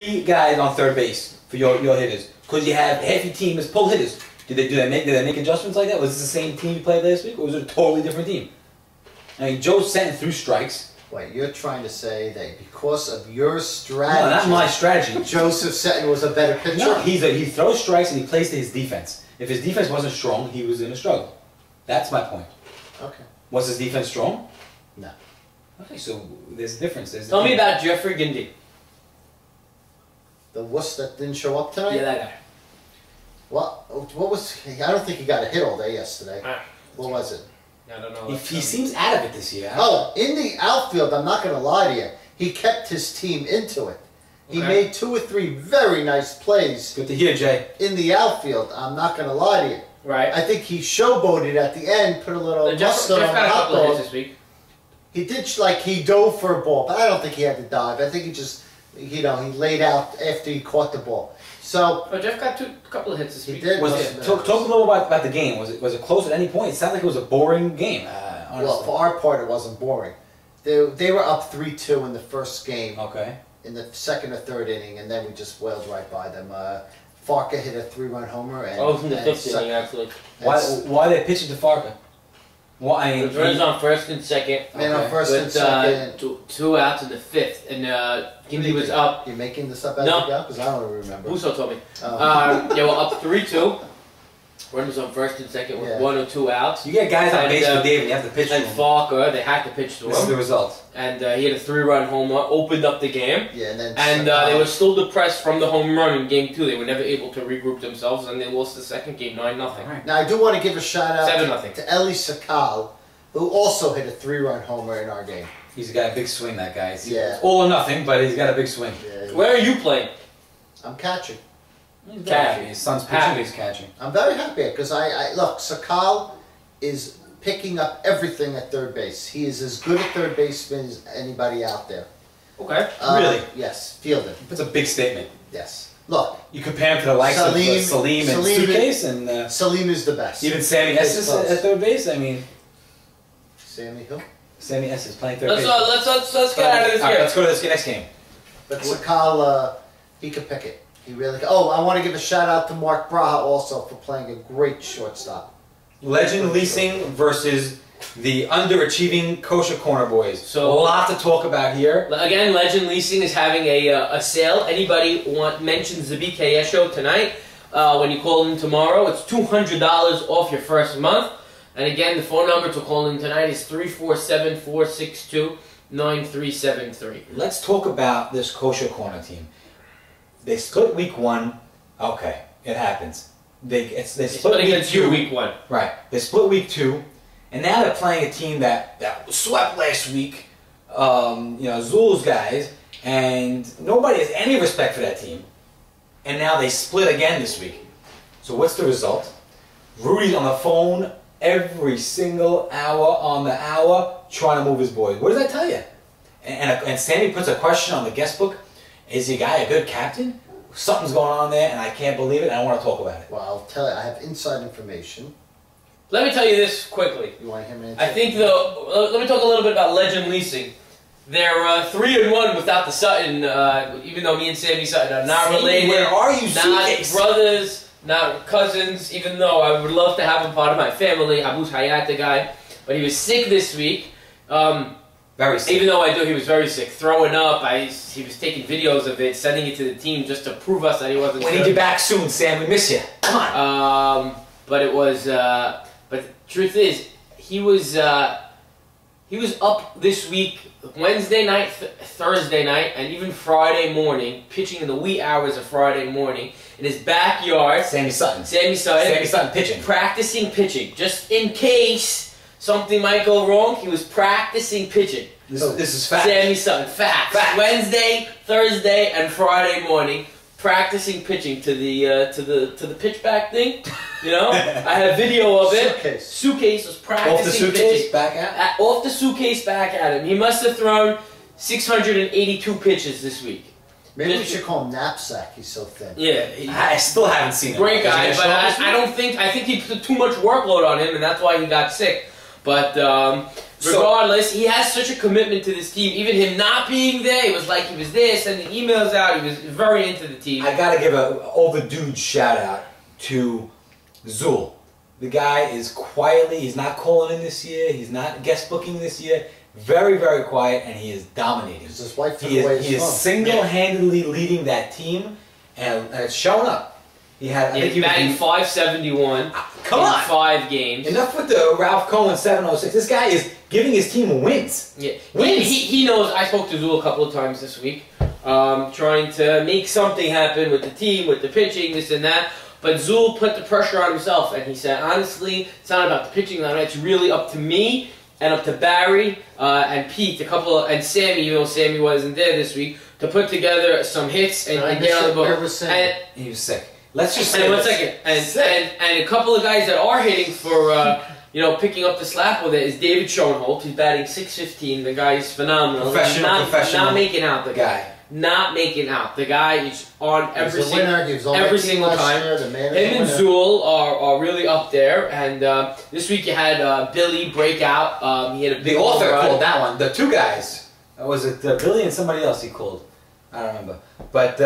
3 guys on third base for your hitters because you have half your team is pull hitters. Did they make adjustments like that? Was this the same team you played last week, or was it a totally different team? I mean, Joe sent through strikes. Wait, you're trying to say that because of your strategy... No, not my strategy. Joseph Seton was a better pitcher? No, he throws strikes and he plays to his defense. If his defense wasn't strong, he was in a struggle. That's my point. Okay. Was his defense strong? No. Okay, so there's a difference. Tell me about Jeffrey Gindy. The wuss that didn't show up tonight? Yeah, that guy. What was... I don't think he got a hit all day yesterday. What was it? I don't know. He seems out of it this year. Oh, in the outfield, I'm not going to lie to you, he kept his team into it. He made 2 or 3 very nice plays. Good to hear, Jay. In the outfield, I'm not going to lie to you. Right. I think he showboated at the end, put a little mustard on the hot dog. This week. He did, he dove for a ball, but I don't think he had to dive. I think he just, he laid out after he caught the ball. So. Oh, Jeff got a couple of hits this week. He did. Talk a little about the game. Was it close at any point? It sounded like it was a boring game. Well, for our part, it wasn't boring. They were up 3-2 in the first game. Okay. In the second or third inning, and then we just wailed right by them. Farka hit a 3-run homer. And, it was in the 5th inning, actually. Why are they pitching to Farka? Well, I mean, the runners on first and second. Man on first and second. 2 outs in the 5th, and Gindy was up. You're making this up as you go? Because I don't remember. Busso told me. They were up 3-2. Runners on first and second with 1 or 2 outs. You get guys on base for David, you have to pitch to him. And Farka, they had to pitch to him. This is the result. And he had a 3-run homer, opened up the game. Yeah, and then they were still depressed from the home run in game 2. They were never able to regroup themselves, and they lost the second game 9-0. Right. Now I do want to give a shout out 7-0 to Eli Sakal, who also hit a 3-run homer in our game. He's got a big swing, that guy. Yeah. All or nothing, but he's got a big swing. Yeah, Where are you playing? I'm catching. He's catching. His son's pitching, he's catching. I'm very happy because look, Sakal is picking up everything at third base. He is as good a third baseman as anybody out there. Okay. Really? Yes, fielding. That's a big statement. Yes. Look. You compare him to the likes of Salim and Suitcase and... Salim is the best. Even Sammy Estes at third base, I mean... Sammy who? Sammy Estes playing third base. Let's get out of this game. Let's go to this next game. But Sakal, he could pick it. He really could. Oh, I want to give a shout out to Mark Braha also for playing a great shortstop. Legend Leasing versus the underachieving Kosher Corner Boys. So a lot to talk about here. Again, Legend Leasing is having a sale. Anybody mentions the BKS show tonight, when you call in tomorrow, it's $200 off your first month. And again, the phone number to call in tonight is 347-462-9373. Let's talk about this Kosher Corner team. They split week 1. Okay, it happens. They split against you week 1. Right. They split week 2, and now they're playing a team that swept last week. Zul's guys, and nobody has any respect for that team. And now they split again this week. So what's the result? Rudy's on the phone every single hour on the hour trying to move his boys. What does that tell you? And Sammy puts a question on the guest book. Is your guy a good captain? Something's going on there, and I can't believe it, and I want to talk about it. Well, I'll tell you, I have inside information. Let me tell you this quickly. You want to hear me? I think let me talk a little bit about Legend Leasing. They're 3-1 without the Sutton, even though me and Sammy Sutton are not related. Where are you, not Suitcase? Brothers, not cousins, even though I would love to have him part of my family. Abu's Hayat, the guy. But he was sick this week. Very sick. Even though he was very sick, throwing up. He was taking videos of it, sending it to the team just to prove us that he wasn't We need you back soon, Sam. We miss you. Come on. But it was. But the truth is, he was up this week, Wednesday night, Thursday night, and even Friday morning, pitching in the wee hours of Friday morning in his backyard. Sammy Sutton pitching. Practicing pitching, just in case something might go wrong. He was practicing pitching. This is fact. Sammy Sutton, fact. Wednesday, Thursday, and Friday morning, practicing pitching to the pitchback thing. You know, I have video of it. Suitcase was practicing off the suitcase, pitching. back at off the suitcase, back at him. He must have thrown 682 pitches this week. Maybe we should call him Knapsack. He's so thin. Yeah, I still haven't seen him. Great guy, but I think he put too much workload on him, and that's why he got sick. But regardless, he has such a commitment to this team. Even him not being there, it was like he was there, sending emails out. He was very into the team. I gotta give an overdue shout out to Zul. The guy is quietly, he's not calling in this year, he's not guest booking this year. Very, very quiet, and he is dominating. His wife took He away is, his he is phone. single-handedly leading that team, and it's showing up. He had, I think He's he was batting in- .571 Come in on. 5 games. Enough with the Ralph Cohen 706. This guy is giving his team wins. Yeah, Wins. he knows. I spoke to Zul a couple of times this week, trying to make something happen with the team, with the pitching, this and that. But Zul put the pressure on himself, and he said, honestly, it's not about the pitching. It's really up to me and up to Barry and Pete, and Sammy, even though Sammy wasn't there this week, to put together some hits and get on the board. And He was sick. Let's just say and one this. second, Sick. and a couple of guys that are hitting for picking up the slack with it is David Schoenholt. He's batting .615. The guy is phenomenal. Professional Not making out the guy. Not making out. The guy is on every single time. Him and Zul are really up there. And this week you had Billy break out. He had a big The author run. called that one. The two guys. Was it Billy and somebody else he called? I don't remember. But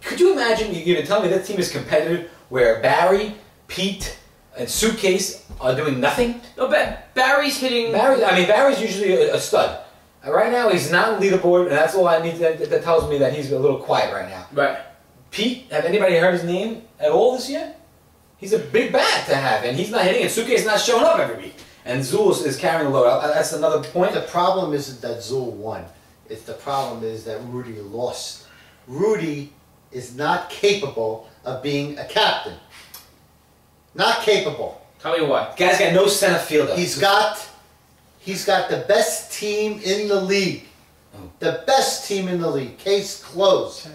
could you imagine, you're going to tell me that team is competitive where Barry, Pete, and Suitcase are doing nothing? No, Barry's hitting... Barry's usually a stud. Right now he's not on the leaderboard, and that's all I need. That tells me that he's a little quiet right now. Right. Pete, have anybody heard his name at all this year? He's a big bat to have, and he's not hitting, and Suitcase is not showing up every week. And Zul is carrying the load. That's another point. The problem isn't that Zul won. The problem is that Rudy lost. Rudy is not capable of being a captain. Not capable. Tell me what. Guy's got no center fielder. He's got the best team in the league. The best team in the league. Case closed.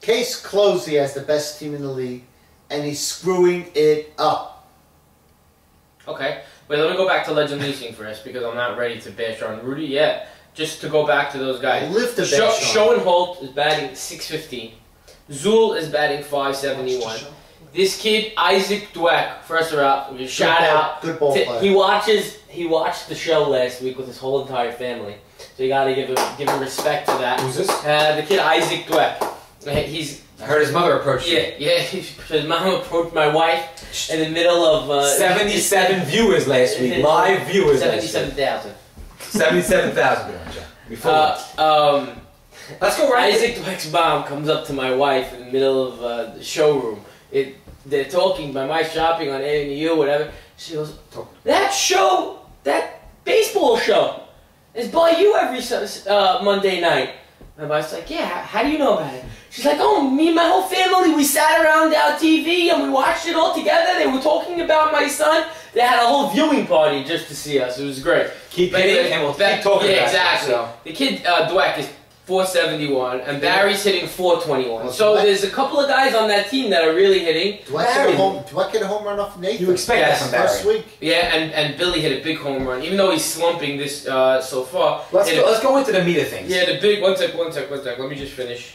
Case closed, he has the best team in the league, and he's screwing it up. Okay. Wait, let me go back to Legend Leasing first, because I'm not ready to bash on Rudy yet. Just to go back to those guys. I live to bash on. Schoenholt is batting .615. Zul is batting .571. This kid, Isaac Dweck, first of all, shout out. Good ball player. He watched the show last week with his whole entire family. So you gotta give him respect to that. Who's this? The kid Isaac Dweck. I heard his mother approached you. Yeah. His mom approached my wife in the middle of 77 viewers last week. Live viewers. 77,000. 77,000. Let's go right. Isaac Dweck's mom comes up to my wife in the middle of the showroom. They're talking. My wife's shopping on A&U, whatever. She goes, that baseball show is by you every Monday night. My wife's like, yeah, how do you know about it? She's like, oh, me and my whole family, we sat around our TV and we watched it all together. They were talking about my son. They had a whole viewing party just to see us. It was great. Keep hitting and we'll keep talking about exactly. it. So. The kid, Dweck, is .471 and Barry's hitting .421. So there's a couple of guys on that team that are really hitting. Do I get a home run off Nathan? You expect that from Barry. Last week. Yeah, and Billy hit a big home run, even though he's slumping this so far. Let's go into the meat of things. Yeah, the big one sec. Let me just finish.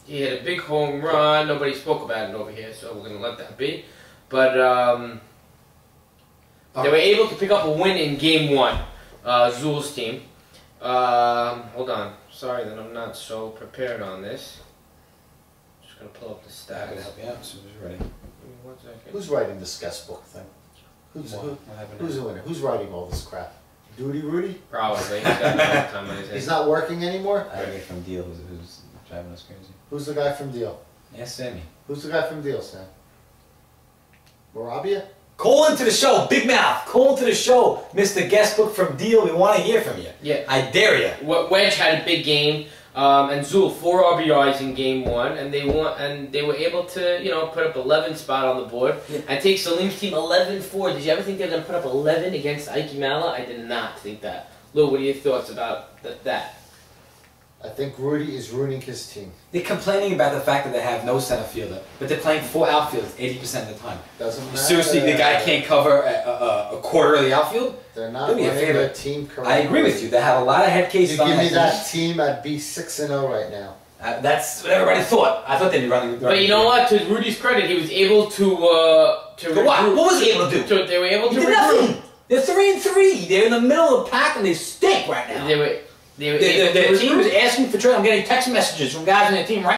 He hit a big home run. Nobody spoke about it over here, so we're gonna let that be. But they were able to pick up a win in Game 1. Zul's team. Hold on. Sorry that I'm not so prepared on this. Just gonna pull up the stats. I'm gonna help you out as soon as you're ready. Give me 1 second. Who's writing this guest book thing? Who's doing it? Who's writing all this crap? Rudy? Probably. He's got no time on his He's hands. not working anymore? I got from Deal who's driving us crazy. Who's the guy from Deal? Yes, Sammy. Who's the guy from Deal, Sam? Morabia? Call into the show, Big Mouth. Call into the show, Mr. Guestbook from Deal. We want to hear from you. Yeah. I dare you. Wedge had a big game, and Zul 4 RBIs in Game 1, and they were able to put up 11 spot on the board and take Salim's team 11-4. Did you ever think they were going to put up 11 against Ike Mala? I did not think that. Lou, what are your thoughts about that? I think Rudy is ruining his team. They're complaining about the fact that they have no center fielder, but they're playing 4 outfielders 80% of the time. Doesn't matter. Seriously, the guy can't cover a quarter of the outfield? They're not Do me a running favor. their team correctly. I agree with you. They have a lot of head cases You on give me that that team, I'd be 6-0 right now. That's what everybody thought. I thought they'd be running. But you know what? To Rudy's credit, he was able to what? What was he able to do? They were able to He did recruit. nothing. They're 3-3. They're in the middle of the pack and they stink right now. They were Their team is asking for trade. I'm getting text messages from guys on their team right